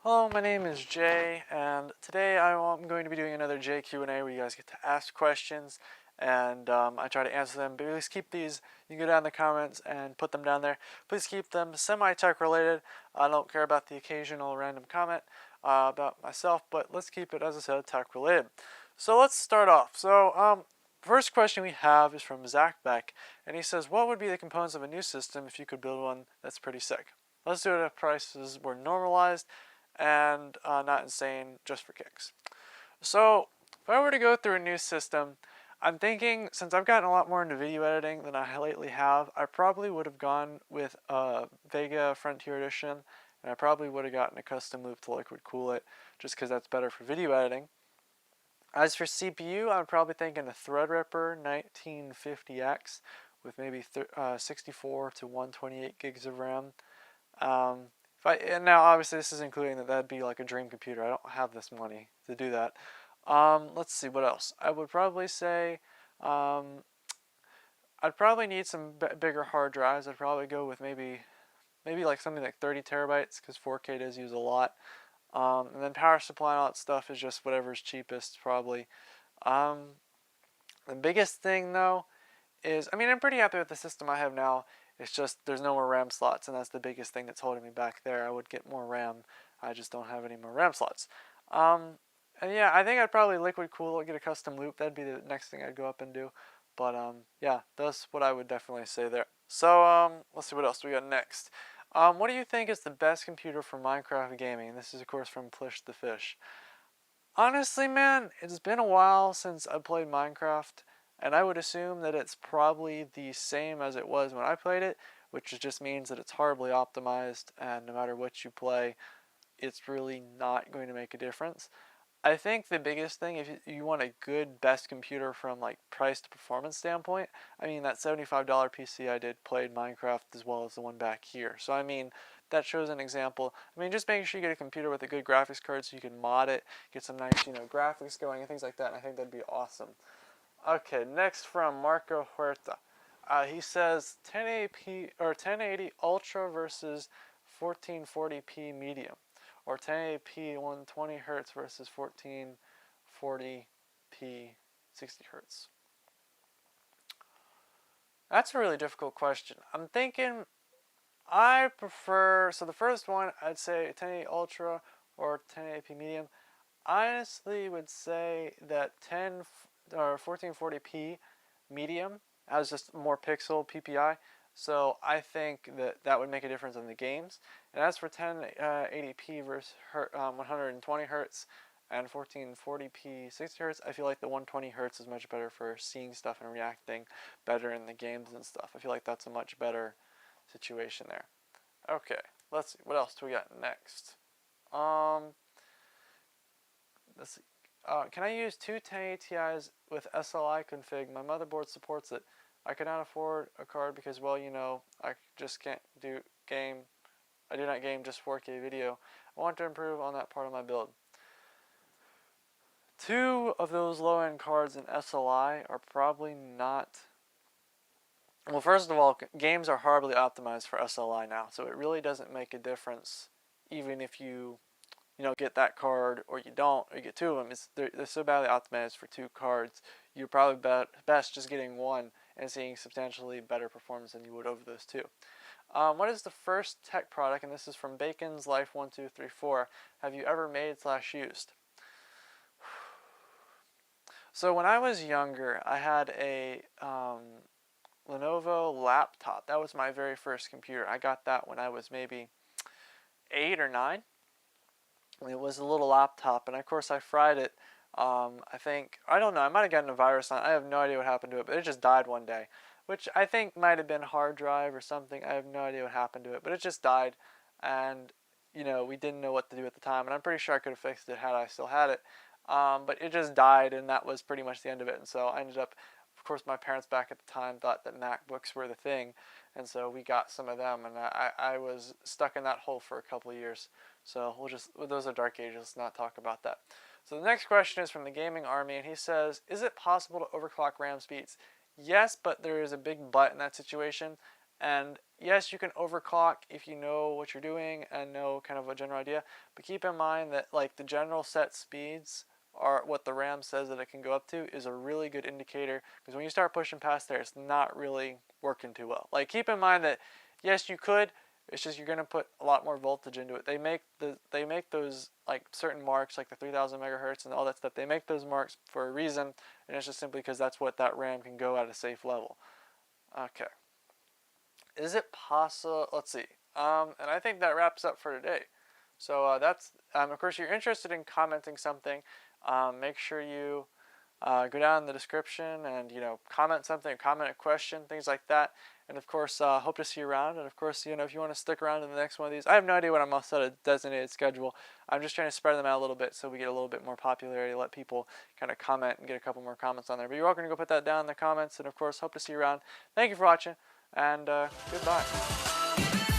Hello, my name is Jay, and today I'm going to be doing another Jay Q&A where you guys get to ask questions, and I try to answer them. But please keep these, you can go down in the comments and put them down there. Please keep them semi-tech related. I don't care about the occasional random comment about myself, but let's keep it, as I said, tech related. So let's start off. First question we have is from Zach Beck, and he says, what would be the components of a new system if you could build one that's pretty sick? Let's do it if prices were normalized and not insane, just for kicks. So if I were to go through a new system, I'm thinking, since I've gotten a lot more into video editing than I lately have, I probably would have gone with Vega Frontier Edition, and I probably would have gotten a custom loop to liquid cool it, just because that's better for video editing. As for CPU, I'm probably thinking a Threadripper 1050X with maybe 64 to 128 gigs of RAM. And now obviously this is including that'd be like a dream computer. I don't have this money to do that. Let's see what else. I would probably say I'd probably need some bigger hard drives. I'd probably go with maybe like something like 30 terabytes because 4K does use a lot. And then power supply and all that stuff is just whatever's cheapest probably. The biggest thing though is, I mean, I'm pretty happy with the system I have now. It's just there's no more RAM slots, and that's the biggest thing that's holding me back there. I would get more RAM. I just don't have any more RAM slots. And yeah, I think I'd probably liquid cool it, get a custom loop. That'd be the next thing I'd go up and do. But yeah, that's what I would definitely say there. So let's see what else we got next. What do you think is the best computer for Minecraft gaming? And this is of course from Plish the Fish. Honestly, man, it's been a while since I played Minecraft. And I would assume that it's probably the same as it was when I played it, which just means that it's horribly optimized, and no matter what you play, it's really not going to make a difference. I think the biggest thing, if you want a good best computer from like price to performance standpoint, I mean that $75 PC I did played Minecraft as well as the one back here. So I mean that shows an example. I mean just making sure you get a computer with a good graphics card so you can mod it, get some nice graphics going and things like that. And I think that'd be awesome. Okay, next from Marco Huerta. He says 1080p or 1080 Ultra versus 1440p medium, or 1080p 120 hertz versus 1440p 60 hertz. That's a really difficult question. I'm thinking I prefer, so the first one I'd say 1080 Ultra or 1080p medium. I honestly would say that 1440p medium has just more pixel PPI, so I think that would make a difference in the games. And as for 1080p versus 120 hertz and 1440p 60 hertz, I feel like the 120 hertz is much better for seeing stuff and reacting better in the games and stuff. I feel like that's a much better situation there. Okay, let's see, what else do we got next? Let's see. Can I use two 1080 Ti's with SLI config? My motherboard supports it. I cannot afford a card because, well, I just can't do game. I do not game just 4K video. I want to improve on that part of my build. Two of those low-end cards in SLI are probably not. Well, first of all, games are horribly optimized for SLI now, so it really doesn't make a difference even if you get that card or you don't, or you get two of them. They're so badly optimized for two cards. You're probably best just getting one and seeing substantially better performance than you would over those two. What is the first tech product, and this is from Bacon's Life 1234, have you ever made/used? So when I was younger, I had a Lenovo laptop. That was my very first computer. I got that when I was maybe 8 or 9. It was a little laptop, and of course I fried it. I don't know, I might have gotten a virus on it. I have no idea what happened to it, but it just died one day, which I think might have been hard drive or something. I have no idea what happened to it, but it just died, and we didn't know what to do at the time, and I'm pretty sure I could have fixed it had I still had it, but it just died, and that was pretty much the end of it. And so I ended up, of course, my parents back at the time thought that MacBooks were the thing, and so we got some of them, and I was stuck in that hole for a couple of years. So those are dark ages, let's not talk about that. So the next question is from the Gaming Army, and he says, is it possible to overclock RAM speeds? Yes, but there is a big but in that situation, And yes, you can overclock if you know what you're doing and know kind of a general idea, but keep in mind that like the general set speeds are what the RAM says that it can go up to is a really good indicator, because when you start pushing past there, it's not really working too well. Like, keep in mind that yes, you could, it's just you're going to put a lot more voltage into it. They make those like certain marks, like the 3000 megahertz and all that stuff. They make those marks for a reason, and it's just simply because that's what that RAM can go at a safe level. Okay. Is it possible? Let's see. And I think that wraps up for today. So that's, of course, you're interested in commenting something, make sure you go down in the description and, comment something, comment a question, things like that. And of course, hope to see you around. And of course, if you want to stick around in the next one of these, I have no idea when I'm going to set a designated schedule. I'm just trying to spread them out a little bit so we get a little bit more popularity, let people kind of comment and get a couple more comments on there. But you're welcome to go put that down in the comments. And of course, hope to see you around. Thank you for watching, and goodbye.